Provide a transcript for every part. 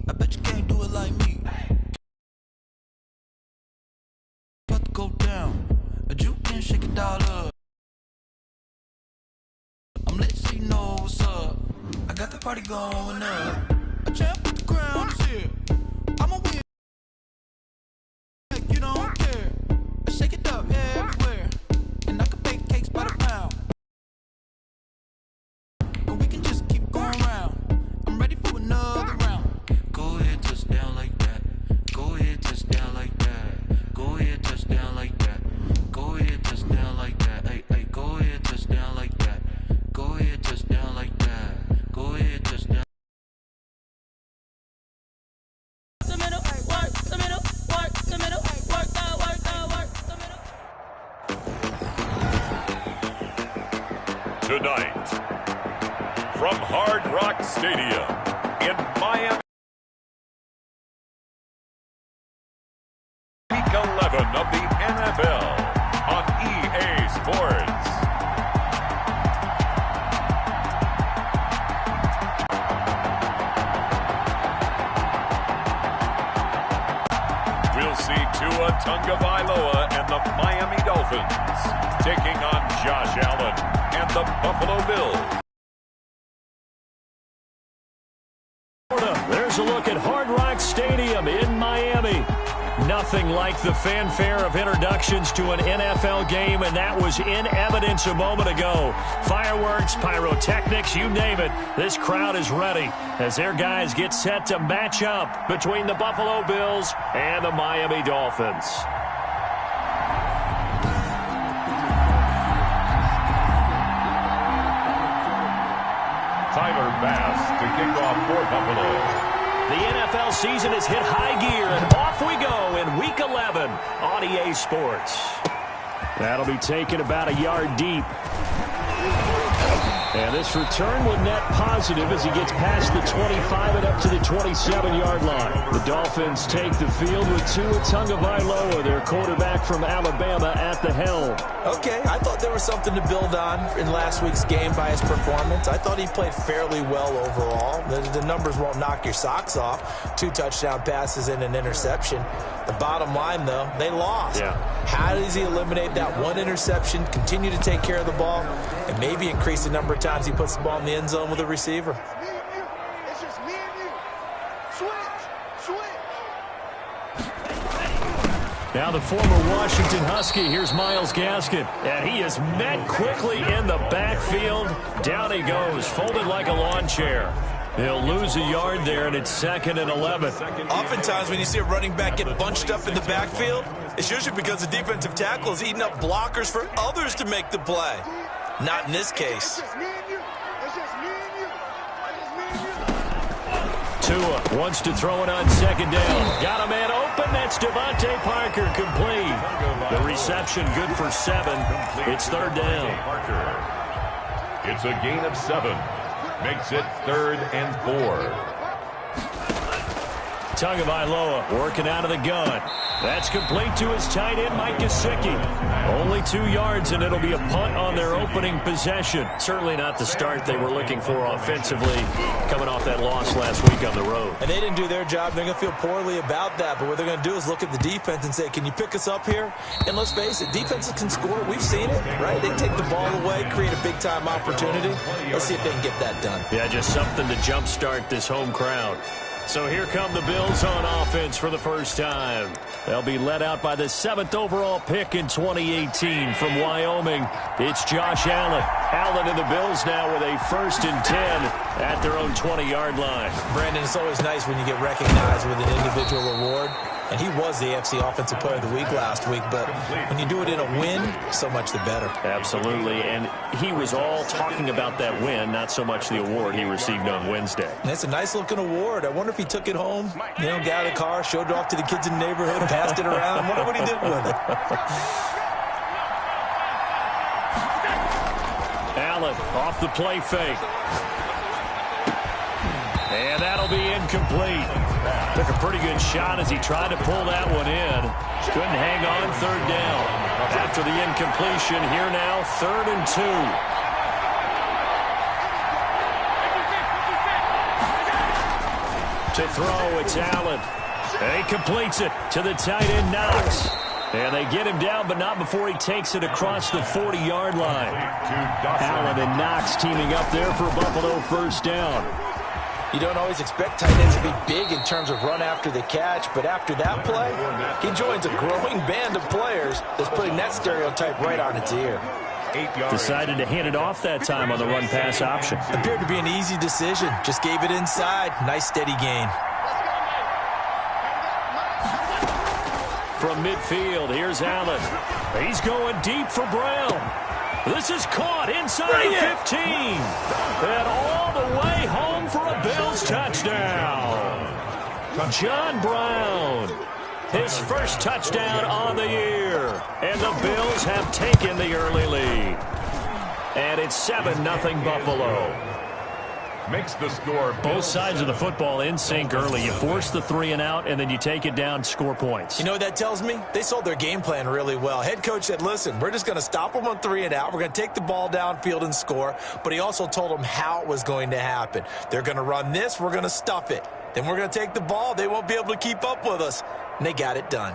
I bet you can't do it like me. About to go down. You can shake it all up. I'm lit so you know what's up. I got the party going up. A champ with the crown is here. I'm a win. You don't care. I shake it up everywhere. And I can bake cakes by the pound. And we can just keep going round. I'm ready for another round. Go ahead, touch down like that. Go ahead, touch down like that. Go ahead, touch down like that. Go ahead, touch down like that. Hey, hey, go ahead, touch down like that. Go ahead, touch down like that. Go ahead, touch down. The middle, work the middle, work the middle, work the middle. Tonight, from Hard Rock Stadium in Miami, Week 11 of the NFL on EA Sports. We'll see Tua Tagovailoa and the Miami Dolphins taking on Josh Allen and the Buffalo Bills. There's a look at Hard Rock Stadium in Miami. Nothing like the fanfare of introductions to an NFL game, and that was in evidence a moment ago. Fireworks, pyrotechnics, you name it. This crowd is ready as their guys get set to match up between the Buffalo Bills and the Miami Dolphins. Tyler Bass to kick off for Buffalo. The NFL season has hit high gear, and off we go in Week 11 on EA Sports. That'll be taken about a yard deep. And this return will net positive as he gets past the 25 and up to the 27-yard line. The Dolphins take the field with Tua Tagovailoa, their quarterback from Alabama, at the helm. Okay, I thought there was something to build on in last week's game by his performance. I thought he played fairly well overall. The numbers won't knock your socks off. 2 touchdown passes and an interception. The bottom line, though, they lost. Yeah. How does he eliminate that one interception, continue to take care of the ball, and maybe increase the number of times he puts the ball in the end zone with a receiver? It's just me and you. Switch. Now the former Washington Husky, here's Myles Gaskin. And he is met quickly in the backfield. Down he goes, folded like a lawn chair. He'll lose a yard there, and it's 2nd and 11. Oftentimes when you see a running back get bunched up in the backfield, it's usually because the defensive tackle is eating up blockers for others to make the play. Not in this case. Tua wants to throw it on 2nd down. Got a man open. That's Devontae Parker, complete. The reception good for 7. It's 3rd down. It's a gain of 7. Makes it 3rd and 4. Tagovailoa working out of the gun. That's complete to his tight end, Mike Gesicki. Only 2 yards, and it'll be a punt on their opening possession. Certainly not the start they were looking for offensively, coming off that loss last week on the road. And they didn't do their job. They're going to feel poorly about that. But what they're going to do is look at the defense and say, can you pick us up here? And let's face it, defenses can score. We've seen it, right? They take the ball away, create a big-time opportunity. Let's see if they can get that done. Yeah, just something to jumpstart this home crowd. So here come the Bills on offense for the first time. They'll be led out by the 7th overall pick in 2018 from Wyoming. It's Josh Allen. Allen and the Bills now with a 1st and 10 at their own 20-yard line. Brandon, it's always nice when you get recognized with an individual award. And he was the AFC Offensive Player of the Week last week. But when you do it in a win, so much the better. Absolutely. And he was all talking about that win, not so much the award he received on Wednesday. And it's a nice-looking award. I wonder if he took it home, got out of the car, showed it off to the kids in the neighborhood, passed it around. I wonder what he did with it. Allen off the play fake. And that'll be incomplete. Took a pretty good shot as he tried to pull that one in. Couldn't hang on 3rd down. After the incompletion, here now, 3rd and 2. To throw, it's Allen. And he completes it to the tight end, Knox. And they get him down, but not before he takes it across the 40-yard line. Allen and Knox teaming up there for Buffalo first down. You don't always expect tight ends to be big in terms of run after the catch, but after that play, he joins a growing band of players that's putting that stereotype right on its ear. Decided to hand it off that time on the run-pass option. Appeared to be an easy decision. Just gave it inside. Nice steady gain. From midfield, here's Allen. He's going deep for Brown. This is caught inside the 15. And all the way home for a Bills touchdown. John Brown, his first touchdown on the year. And the Bills have taken the early lead. And it's 7-0 Buffalo. Makes the score. Both sides of the football in sync early. You force the 3 and out, and then you take it down, score points. You know what that tells me? They sold their game plan really well. Head coach said, listen, we're just going to stop them on 3 and out. We're going to take the ball downfield and score. But he also told them how it was going to happen. They're going to run this. We're going to stuff it. Then we're going to take the ball. They won't be able to keep up with us. And they got it done.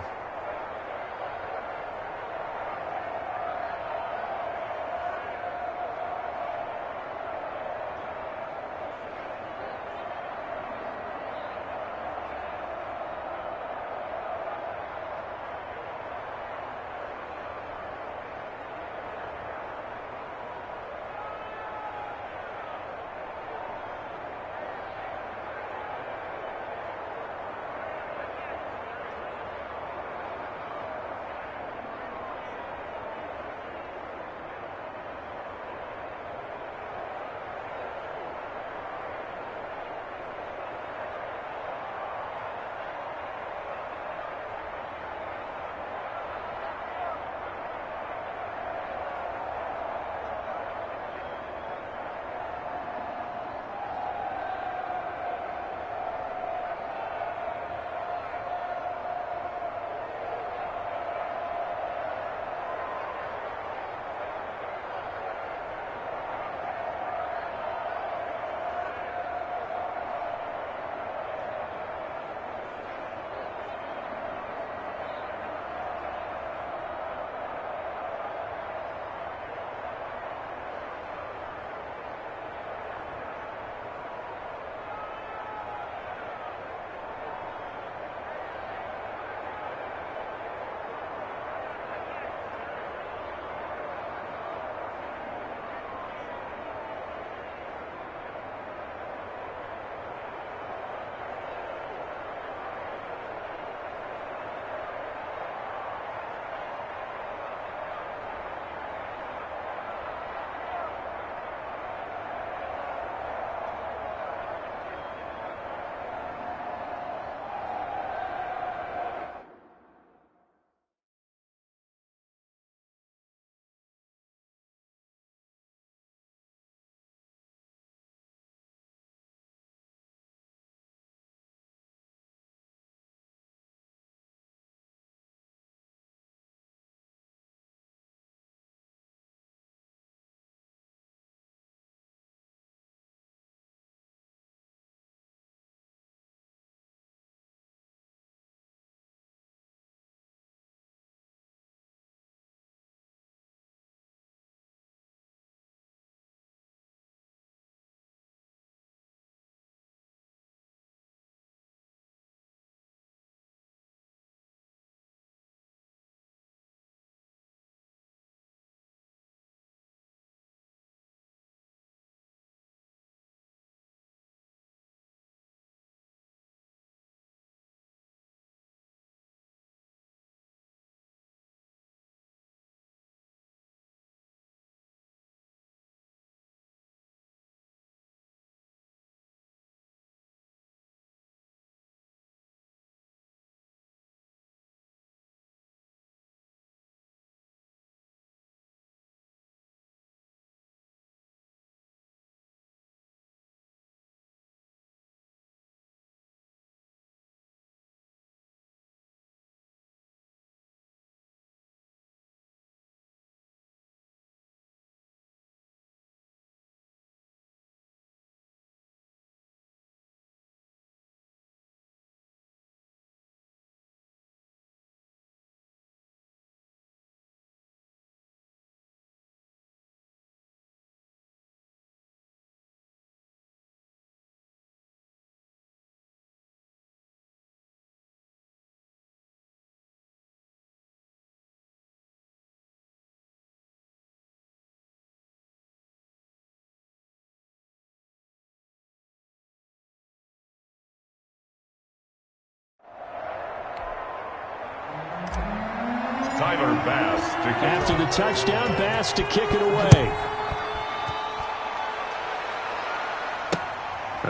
Bass to kick. After the touchdown, Bass to kick it away.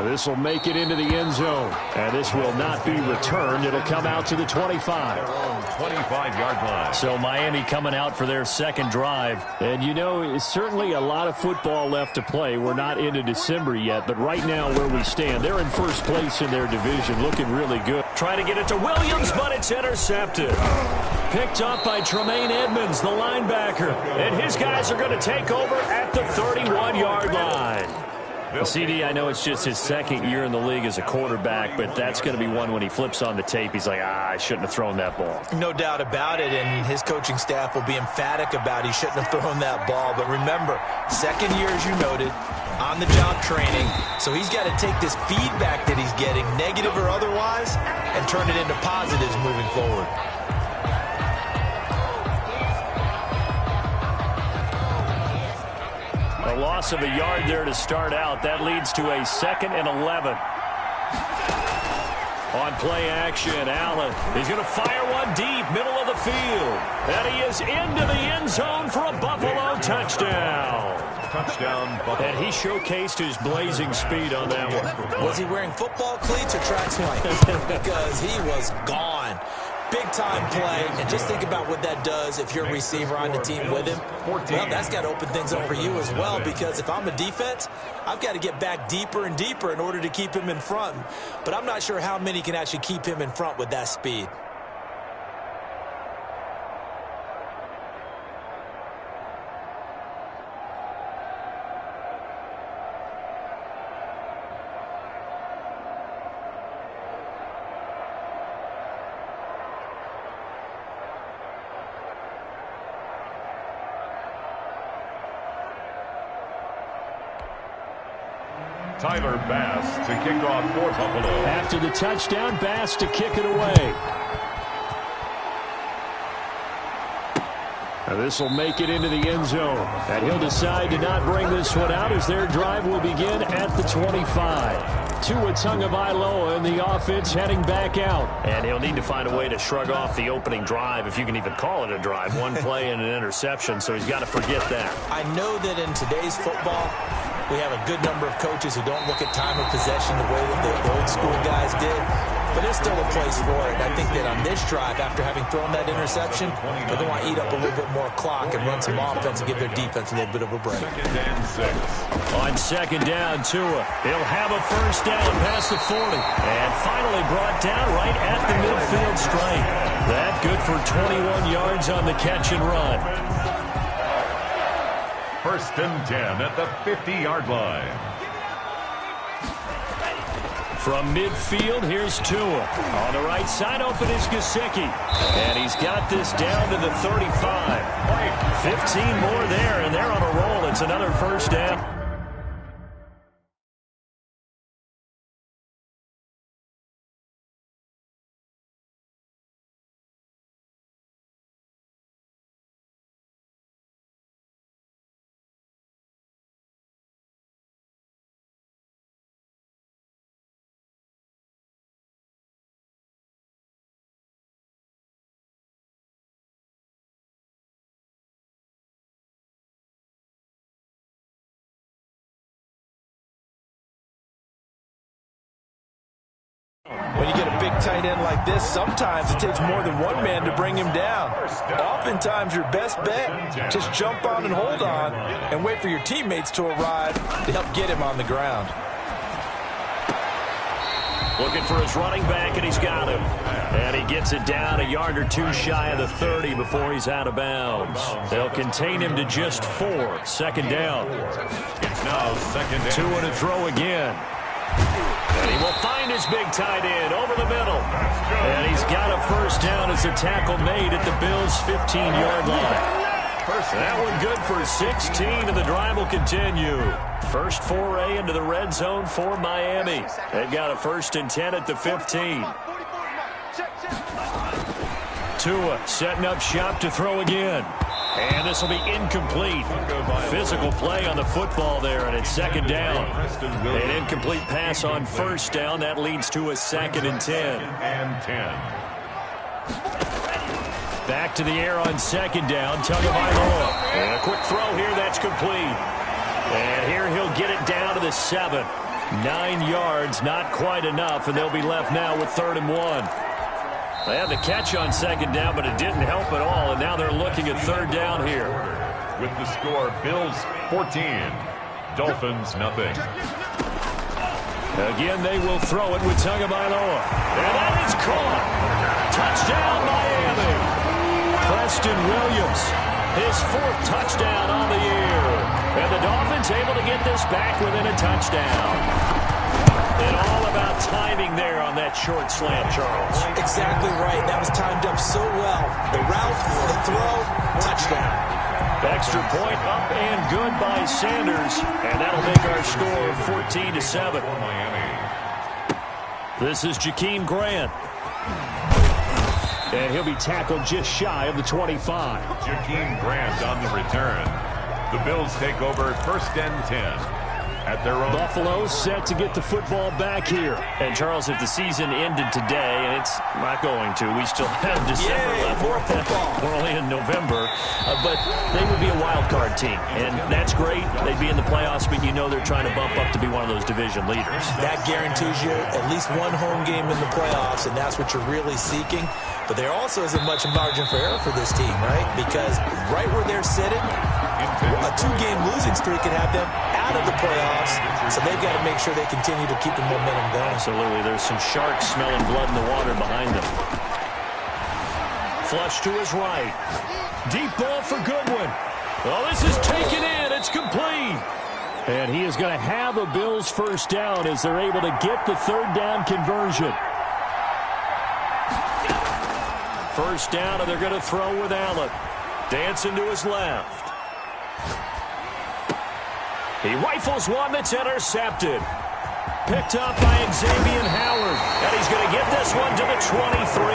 This will make it into the end zone. And this will not be returned. It'll come out to the 25. 25-yard line. So Miami coming out for their second drive. And, you know, it's certainly a lot of football left to play. We're not into December yet. But right now where we stand, they're in first place in their division, looking really good. Trying to get it to Williams, but it's intercepted. Picked up by Tremaine Edmonds, the linebacker. And his guys are going to take over at the 31-yard line. CD, I know it's just his second year in the league as a quarterback, but that's going to be one when he flips on the tape. He's like, I shouldn't have thrown that ball. No doubt about it, and his coaching staff will be emphatic about he shouldn't have thrown that ball. But remember, second year, as you noted, on-the-job training. So he's got to take this feedback that he's getting, negative or otherwise, and turn it into positives moving forward. A loss of a yard there to start out. That leads to a 2nd and 11. On play action, Allen. He's going to fire one deep, middle of the field. And he is into the end zone for a Buffalo touchdown. Touchdown, Buffalo. And he showcased his blazing speed on that one. Was he wearing football cleats or track swank? Because he was gone. Big-time play, and just think about what that does if you're a receiver on the team with him. Well, that's got to open things up for you as well, because if I'm a defense, I've got to get back deeper and deeper in order to keep him in front. But I'm not sure how many can actually keep him in front with that speed. Tyler Bass to kick off for Buffalo. After the touchdown, Bass to kick it away. And this will make it into the end zone. And he'll decide to not bring this one out as their drive will begin at the 25. Tua Tagovailoa and the offense heading back out. And he'll need to find a way to shrug off the opening drive, if you can even call it a drive. One play and an interception, so he's got to forget that. I know that in today's football, we have a good number of coaches who don't look at time of possession the way that the old school guys did. But there's still a place for it. And I think that on this drive, after having thrown that interception, they're going to want to eat up a little bit more clock and run some offense and give their defense a little bit of a break. 2nd and 6. On 2nd down, Tua. He'll have a first down past the 40. And finally brought down right at the midfield stripe. That good for 21 yards on the catch and run. 1st and 10 at the 50-yard line. From midfield, here's Tua. On the right side, open is Gesicki. And he's got this down to the 35. 15 more there, and they're on a roll. It's another first down. When you get a big tight end like this, sometimes it takes more than one man to bring him down. Oftentimes, your best bet, just jump on and hold on and wait for your teammates to arrive to help get him on the ground. Looking for his running back, and he's got him. And he gets it down a yard or two shy of the 30 before he's out of bounds. They'll contain him to just 4. 2nd down. It's now 2nd and 2 to throw again. And he will find his big tight end over the middle. And he's got a first down as a tackle made at the Bills' 15-yard line. That one good for 16, and the drive will continue. First foray into the red zone for Miami. They've got a 1st and 10 at the 15. Tua setting up shop to throw again. And this will be incomplete. Physical play on the football there, and it's 2nd down. An incomplete pass on 1st down. That leads to a 2nd and 10. Back to the air on second down. Tagovailoa. And a quick throw here. That's complete. And here he'll get it down to the 7. 9 yards, not quite enough, and they'll be left now with 3rd and 1. They had the catch on second down, but it didn't help at all, and now they're looking at 3rd down here. With the score, Bills 14, Dolphins nothing. Again, they will throw it with Tagovailoa. And that is caught. Touchdown, Miami. Preston Williams, his 4th touchdown on the year. And the Dolphins able to get this back within a touchdown. And all about timing there on that short slant, Charles. Exactly right. That was timed up so well. The route, the throw, touchdown. Extra point up and good by Sanders. And that'll make our score 14-7. Miami. This is Jakeem Grant. And he'll be tackled just shy of the 25. Jakeem Grant on the return. The Bills take over 1st and 10 at their own. Buffalo set to get the football back here. And, Charles, if the season ended today, and it's not going to, we still have December left. More football. We're only in November. But they would be a wild card team. And that's great. They'd be in the playoffs, but you know they're trying to bump up to be one of those division leaders. That guarantees you at least one home game in the playoffs, and that's what you're really seeking. But there also isn't much margin for error for this team, right? Because right where they're sitting, a 2-game losing streak could have them out of the playoffs. So they've got to make sure they continue to keep the momentum going. Absolutely. There's some sharks smelling blood in the water behind them. Flush to his right. Deep ball for Goodwin. Oh, this is taken in. It's complete. And he is going to have a Bills 1st down as they're able to get the 3rd down conversion. 1st down, and they're going to throw with Allen. Dancing to his left. He rifles one that's intercepted. Picked up by Xavier Howard. And he's going to get this one to the 23.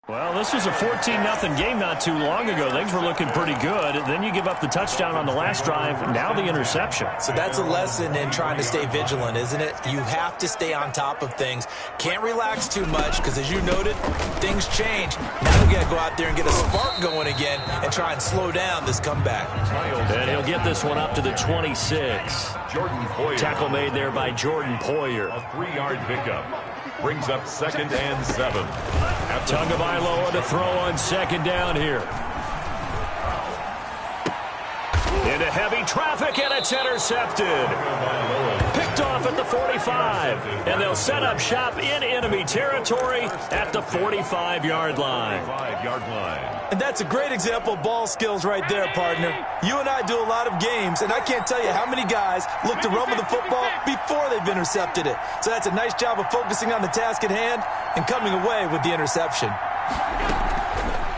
Well, this was a 14-0 game not too long ago. Things were looking pretty good. Then you give up the touchdown on the last drive. Now the interception. So that's a lesson in trying to stay vigilant, isn't it? You have to stay on top of things. Can't relax too much because, as you noted, things change. Now we got to go out there and get a spark going again and try and slow down this comeback. And he'll get this one up to the 26. Jordan Poyer. Tackle made there by Jordan Poyer. A 3-yard pickup. Brings up 2nd and 7. Tagovailoa to throw on 2nd down here. Into heavy traffic, and it's intercepted. Picked off at the 45. And they'll set up shop in enemy territory at the 45-yard line. And that's a great example of ball skills right there, partner. You and I do a lot of games, and I can't tell you how many guys look to run with the football before they've intercepted it. So that's a nice job of focusing on the task at hand and coming away with the interception.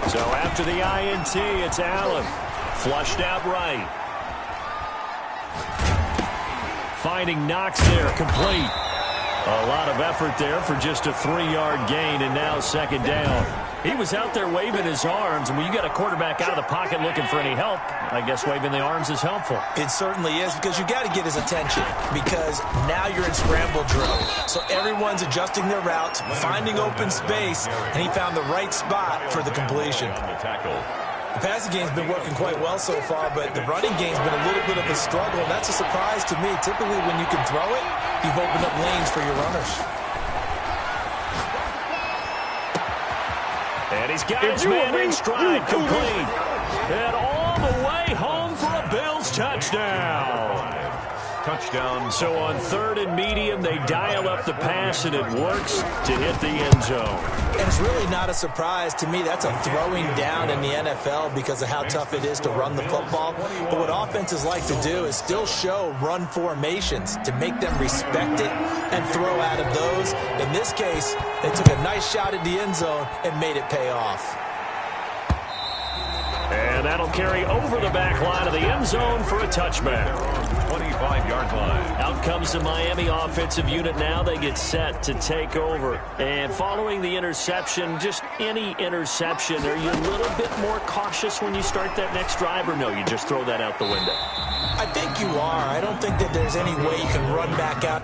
So after the INT, it's Allen. Flushed out right. Finding Knox there, complete. A lot of effort there for just a 3-yard gain, and now 2nd down. He was out there waving his arms, and when you got a quarterback out of the pocket looking for any help, I guess waving the arms is helpful. It certainly is, because you got to get his attention, because now you're in scramble drill. So everyone's adjusting their routes, finding open space, and he found the right spot for the completion. The passing game's been working quite well so far, but the running game's been a little bit of a struggle, and that's a surprise to me. Typically, when you can throw it, you've opened up lanes for your runners. And he's got his man in stride, complete. And all the way home for a Bills touchdown. Touchdown. So on 3rd and medium, they dial up the pass, and it works to hit the end zone. And it's really not a surprise to me. That's a throwing down in the NFL because of how tough it is to run the football. But what offenses like to do is still show run formations to make them respect it and throw out of those. In this case, they took a nice shot at the end zone and made it pay off. And that'll carry over the back line of the end zone for a touchback. 25-yard line. Out comes the Miami offensive unit now. They get set to take over. And following the interception, just any interception, are you a little bit more cautious when you start that next drive, or no, you just throw that out the window? I think you are. I don't think that there's any way you can run back out.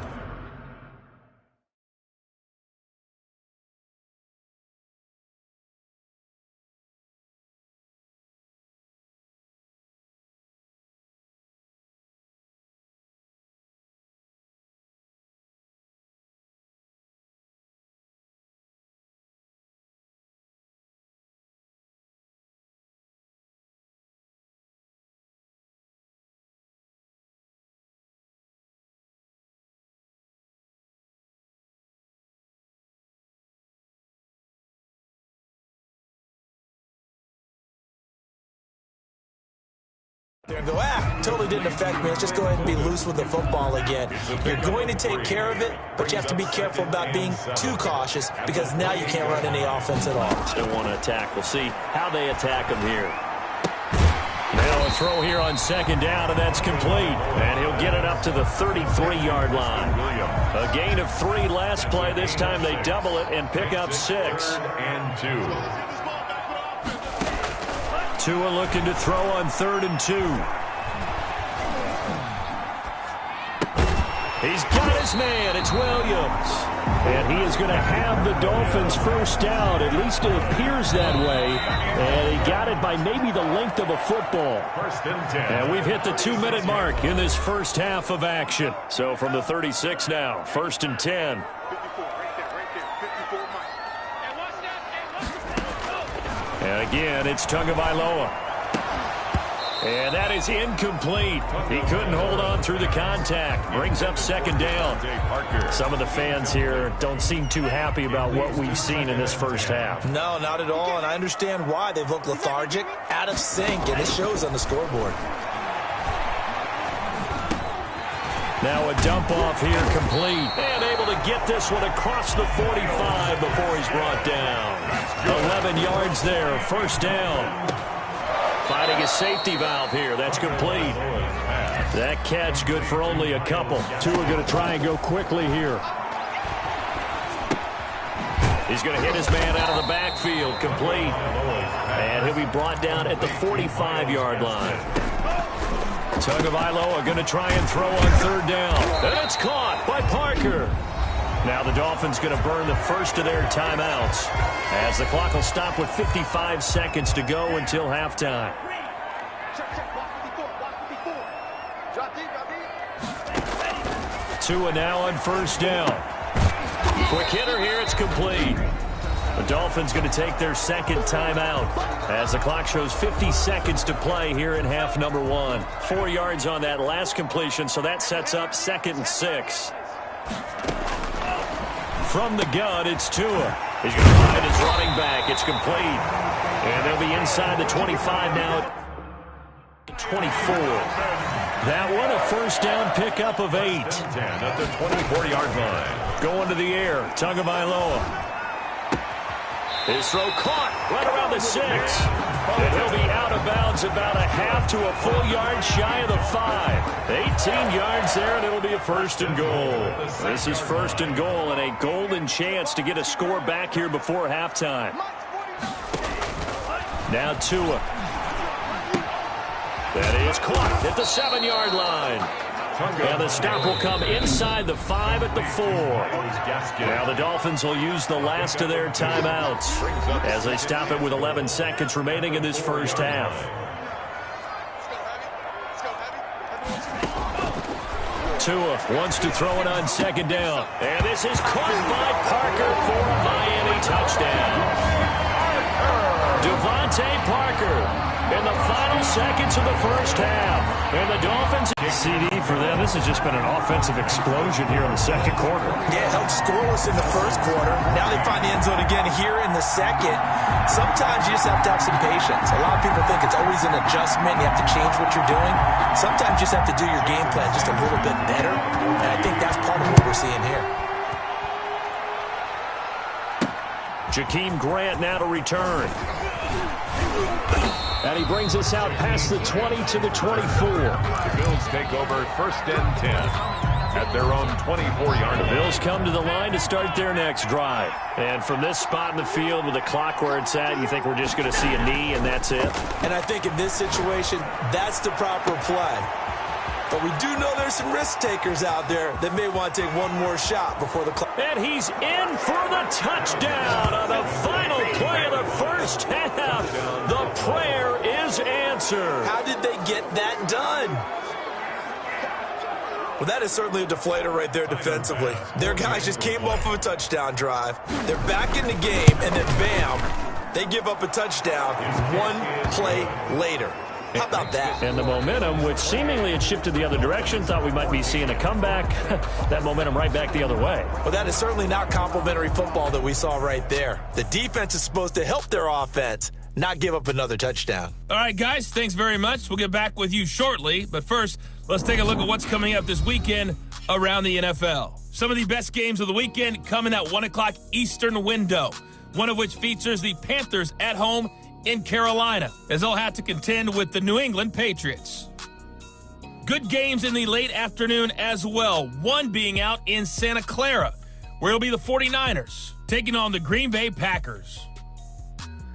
There and go, totally didn't affect me. Let's just go ahead and be loose with the football again. You're going to take care of it, but you have to be careful about being too cautious because now you can't run any offense at all. Still want to attack. We'll see how they attack him here. Now a throw here on 2nd down, and that's complete. And he'll get it up to the 33-yard line. A gain of 3 last play. This time they double it and pick up 6. And 2. Tua looking to throw on 3rd and 2. He's got his man. It's Williams. And he is going to have the Dolphins first down. At least it appears that way. And he got it by maybe the length of a football. 1st and 10. And we've hit the 2-minute mark in this first half of action. So from the 36 now, 1st and 10. And again, it's Tagovailoa. And that is incomplete. He couldn't hold on through the contact. Brings up 2nd down. Some of the fans here don't seem too happy about what we've seen in this first half. No, not at all, and I understand why. They've looked lethargic, out of sync, and it shows on the scoreboard. Now a dump off here complete. And able to get this one across the 45 before he's brought down. 11 yards there, 1st down. Finding a safety valve here. That's complete. That catch good for only a couple. Tua going to try and go quickly here. He's going to hit his man out of the backfield, complete. And he'll be brought down at the 45-yard line. Tagovailoa going to try and throw on third down. And it's caught by Parker. Now the Dolphins going to burn the first of their timeouts as the clock will stop with 55 seconds to go until halftime. Tua now on first down. Quick hitter here, it's complete. The Dolphins going to take their second timeout as the clock shows 50 seconds to play here in half number 1. 4 yards on that last completion, so that sets up 2nd and 6. From the gun, it's Tua. He's going to find his running back. It's complete. And they'll be inside the 25 now. 24. That one, a first down pickup of 8. 10 at the 24-yard line. Going to the air, Tagovailoa. His throw caught right around the 6. And he'll be out of bounds about a half to a full yard shy of the 5. 18 yards there, and it'll be a first and goal. This is first and goal and a golden chance to get a score back here before halftime. Now Tua. That is caught at the 7-yard line. And the stop will come inside the 5 at the 4. Now the Dolphins will use the last of their timeouts as they stop it with 11 seconds remaining in this first half. Tua wants to throw it on second down. And this is caught by Parker for a Miami touchdown. Devontae Parker in the final seconds of the first half. And the Dolphins... CD for them. This has just been an offensive explosion here in the second quarter. Yeah, held scoreless in the first quarter. Now they find the end zone again here in the second. Sometimes you just have to have some patience. A lot of people think it's always an adjustment. You have to change what you're doing. Sometimes you just have to do your game plan just a little bit better. And I think that's part of what we're seeing here. Jakeem Grant now to return. And he brings us out past the 20 to the 24. The Bills take over 1st and 10 at their own 24-yard line. The Bills come to the line to start their next drive. And from this spot in the field with the clock where it's at, you think we're just going to see a knee and that's it? And I think in this situation, that's the proper play. But we do know there's some risk takers out there that may want to take one more shot before the clock. And he's in for the touchdown on the final play of the first half. The prayer is answered. How did they get that done? Well, that is certainly a deflator right there defensively. Their guys just came off of a touchdown drive. They're back in the game, and then bam, they give up a touchdown one play later. How about that? And the momentum, which seemingly had shifted the other direction, thought we might be seeing a comeback. That momentum right back the other way. Well, that is certainly not complimentary football that we saw right there. The defense is supposed to help their offense, not give up another touchdown. All right, guys, thanks very much. We'll get back with you shortly. But first, let's take a look at what's coming up this weekend around the NFL. Some of the best games of the weekend come in that 1 o'clock Eastern window, one of which features the Panthers at home in Carolina, as they'll have to contend with the New England Patriots. Good games in the late afternoon as well, one being out in Santa Clara, where it'll be the 49ers taking on the Green Bay Packers.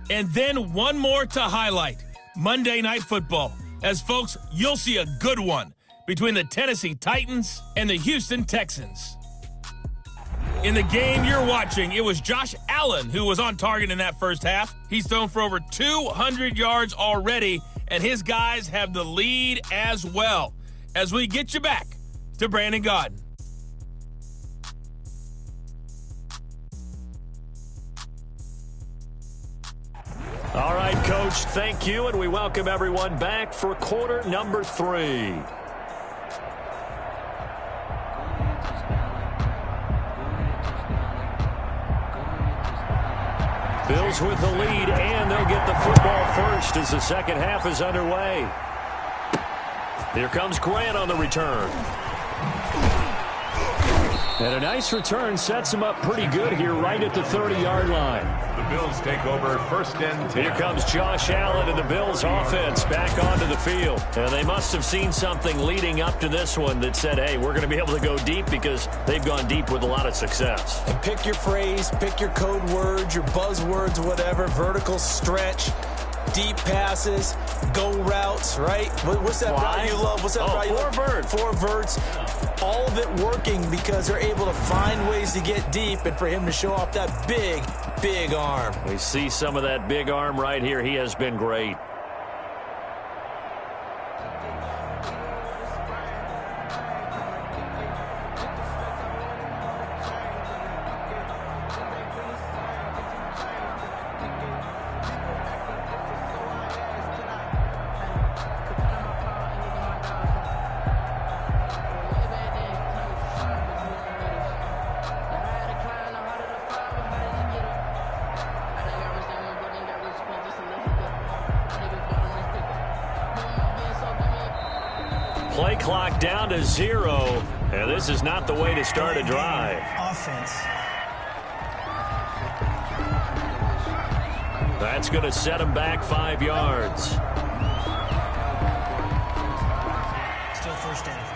And then one more to highlight, Monday Night Football, as folks, you'll see a good one between the Tennessee Titans and the Houston Texans. In the game you're watching, it was Josh Allen who was on target in that first half. He's thrown for over 200 yards already, and his guys have the lead as well. As we get you back to Brandon Gaudin. All right, Coach, thank you, and we welcome everyone back for quarter number 3. Bills with the lead, and they'll get the football first as the second half is underway. Here comes Grant on the return. And a nice return sets him up pretty good here right at the 30-yard line. The Bills take over 1st and 10. Here comes Josh Allen and the Bills offense back onto the field. And they must have seen something leading up to this one that said, hey, we're going to be able to go deep because they've gone deep with a lot of success. And pick your phrase, pick your code words, your buzzwords, whatever, vertical stretch, deep passes, go routes, right? What's that route you love? What's that route you love? 4 verts. 4 verts. All of it working because they're able to find ways to get deep and for him to show off that big, big arm. We see some of that big arm right here. He has been great. Play clock down to 0, and this is not the way to start a drive. Offense. That's going to set him back 5 yards. Still 1st down.